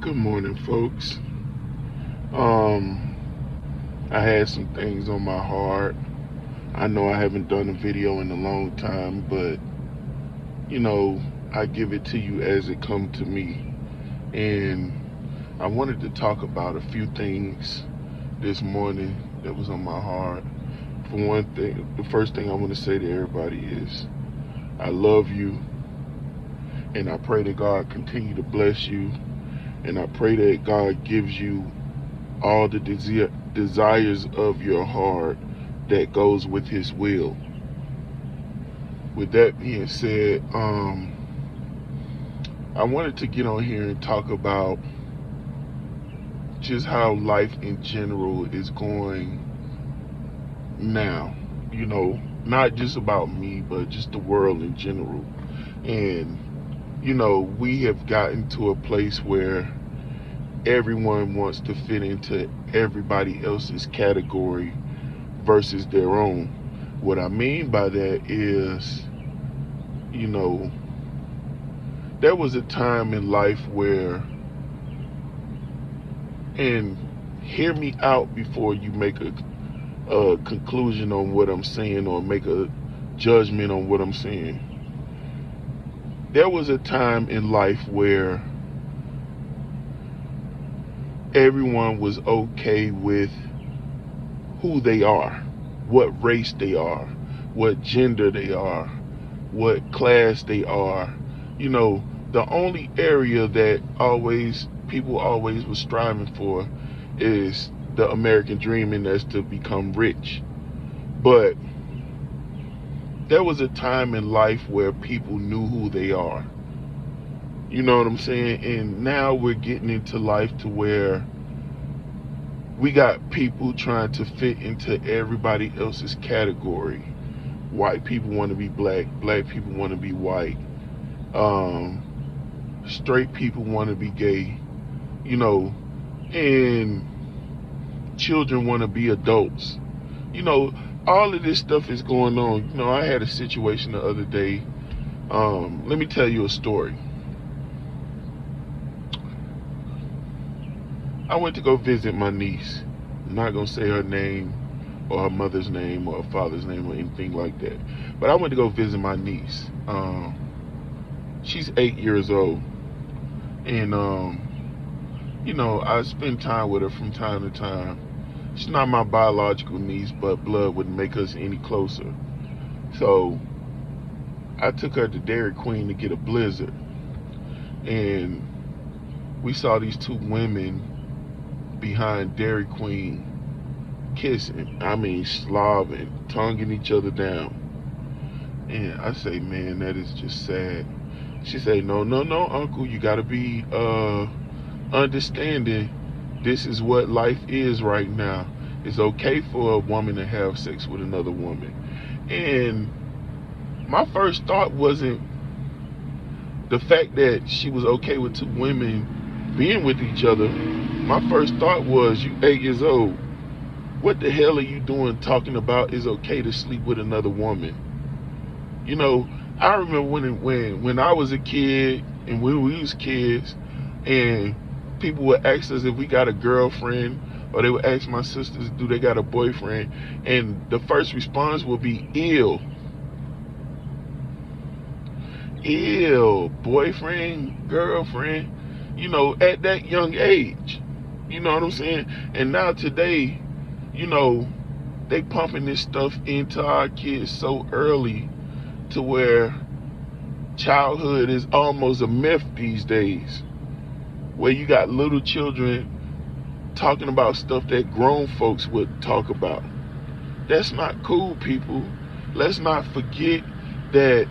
Good morning, folks. Um, I had some things on my heart. I know I haven't done a video in a long time, but you know, I give it to you as it come to me. And I wanted to talk about a few things this morning that was on my heart. For one thing, the first thing I want to say to everybody is I love you, and I pray that God continue to bless you, and I pray that God gives you all the desires of your heart that goes with his will. With that being said, I wanted to get on here and talk about just how life in general is going now. Not just about me, but just the world in general. And we have gotten to a place where everyone wants to fit into everybody else's category versus their own. What I mean by that is, there was a time in life where, and hear me out before you make a conclusion on what I'm saying or make a judgment on what I'm saying. There was a time in life where everyone was okay with who they are, what race they are, what gender they are, what class they are. The only area that people always was striving for is the American dream, and that's to become rich. But there was a time in life where people knew who they are. You know what I'm saying? And now we're getting into life to where we got people trying to fit into everybody else's category. White people want to be black people want to be white, straight people want to be gay, and children want to be adults. All of this stuff is going on. I had a situation the other day. Let me tell you a story. I went to go visit my niece. I'm not going to say her name or her mother's name or her father's name or anything like that. But I went to go visit my niece. She's 8 years old. And, I spend time with her from time to time. She's not my biological niece, but blood wouldn't make us any closer. So I took her to Dairy Queen to get a blizzard. And we saw these two women behind Dairy Queen kissing, slobbing, tonguing each other down. And I say, man, that is just sad. She say, no, uncle, you gotta be understanding. This is what life is right now. It's okay for a woman to have sex with another woman. And my first thought wasn't the fact that she was okay with two women being with each other. My first thought was, you 8 years old, what the hell are you doing talking about it's okay to sleep with another woman? I remember when I was a kid and when we was kids, and people would ask us if we got a girlfriend, or they would ask my sisters, do they got a boyfriend? And the first response would be, ew, boyfriend, girlfriend, at that young age. You know what I'm saying? And now today, they pumping this stuff into our kids so early to where childhood is almost a myth these days, where you got little children talking about stuff that grown folks would talk about. That's not cool, people. Let's not forget that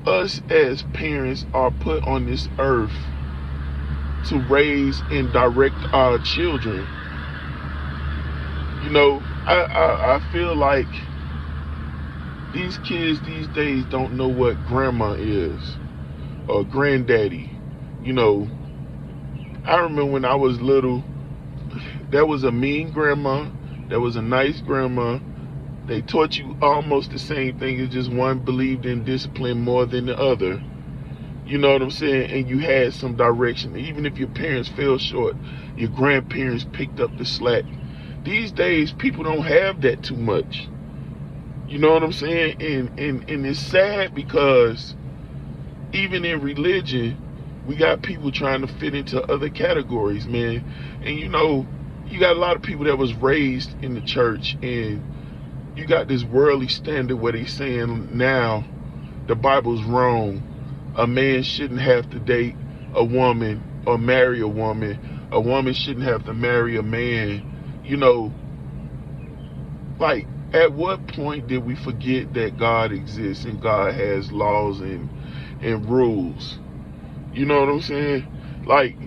us as parents are put on this earth to raise and direct our children. I feel like these kids these days don't know what grandma is or granddaddy. I remember when I was little, there was a mean grandma, there was a nice grandma. They taught you almost the same thing, it's just one believed in discipline more than the other. You know what I'm saying? And you had some direction. Even if your parents fell short, your grandparents picked up the slack. These days, people don't have that too much. You know what I'm saying? And it's sad because even in religion, we got people trying to fit into other categories, man. And you got a lot of people that was raised in the church, and you got this worldly standard where they saying now the Bible's wrong. A man shouldn't have to date a woman or marry a woman. A woman shouldn't have to marry a man. Like, at what point did we forget that God exists and God has laws and rules? You know what I'm saying? Like,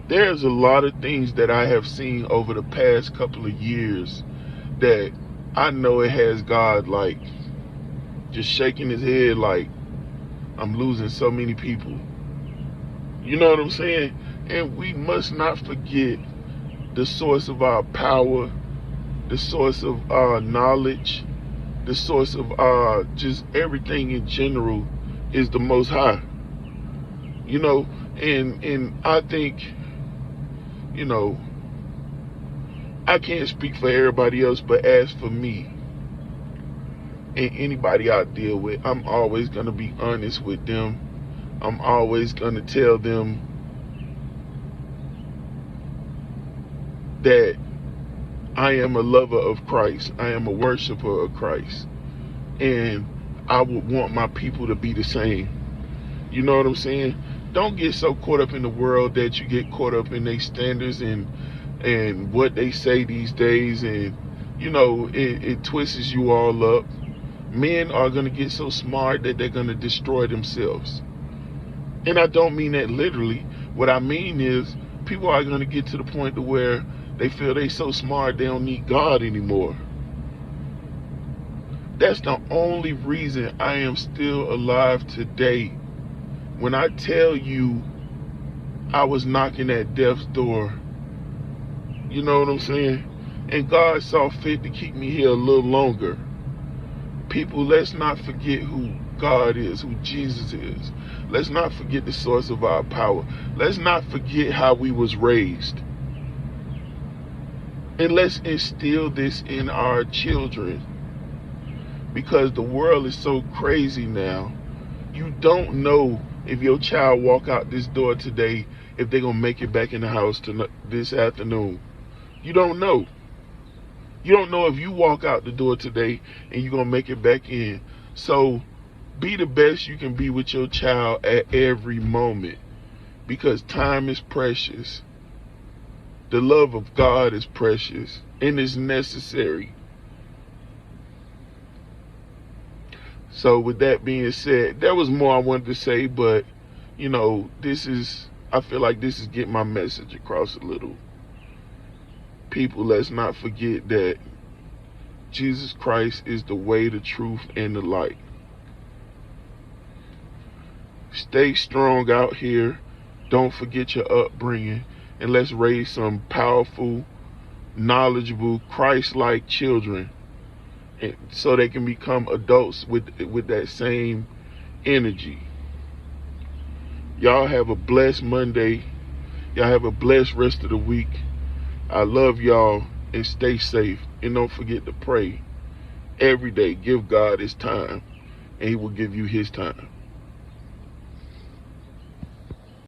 there's a lot of things that I have seen over the past couple of years that I know it has God, like, just shaking his head like, I'm losing so many people. You know what I'm saying? And we must not forget the source of our power, the source of our knowledge, the source of our just everything in general is the Most High. And I think, I can't speak for everybody else, but as for me and anybody I deal with, I'm always going to be honest with them. I'm always going to tell them that I am a lover of Christ. I am a worshiper of Christ. And I would want my people to be the same. You know what I'm saying? Don't get so caught up in the world that you get caught up in their standards and what they say these days. And, it twists you all up. Men are going to get so smart that they're going to destroy themselves. And I don't mean that literally. What I mean is people are going to get to the point to where they feel they so smart they don't need God anymore. That's the only reason I am still alive today. When I tell you I was knocking at death's door, you know what I'm saying? And God saw fit to keep me here a little longer. People, let's not forget who God is, who Jesus is. Let's not forget the source of our power. Let's not forget how we was raised. And let's instill this in our children. Because the world is so crazy now. You don't know if your child walk out this door today, if they're going to make it back in the house this afternoon. You don't know. You don't know if you walk out the door today and you're going to make it back in. So be the best you can be with your child at every moment, because time is precious. The love of God is precious and is necessary. So with that being said, there was more I wanted to say, but I feel like this is getting my message across a little. People, let's not forget that Jesus Christ is the way, the truth, and the light. Stay strong out here. Don't forget your upbringing. And let's raise some powerful, knowledgeable, Christ-like children, so they can become adults with that same energy. Y'all have a blessed Monday. Y'all have a blessed rest of the week. I love y'all, and stay safe. And don't forget to pray every day. Give God his time, and he will give you his time.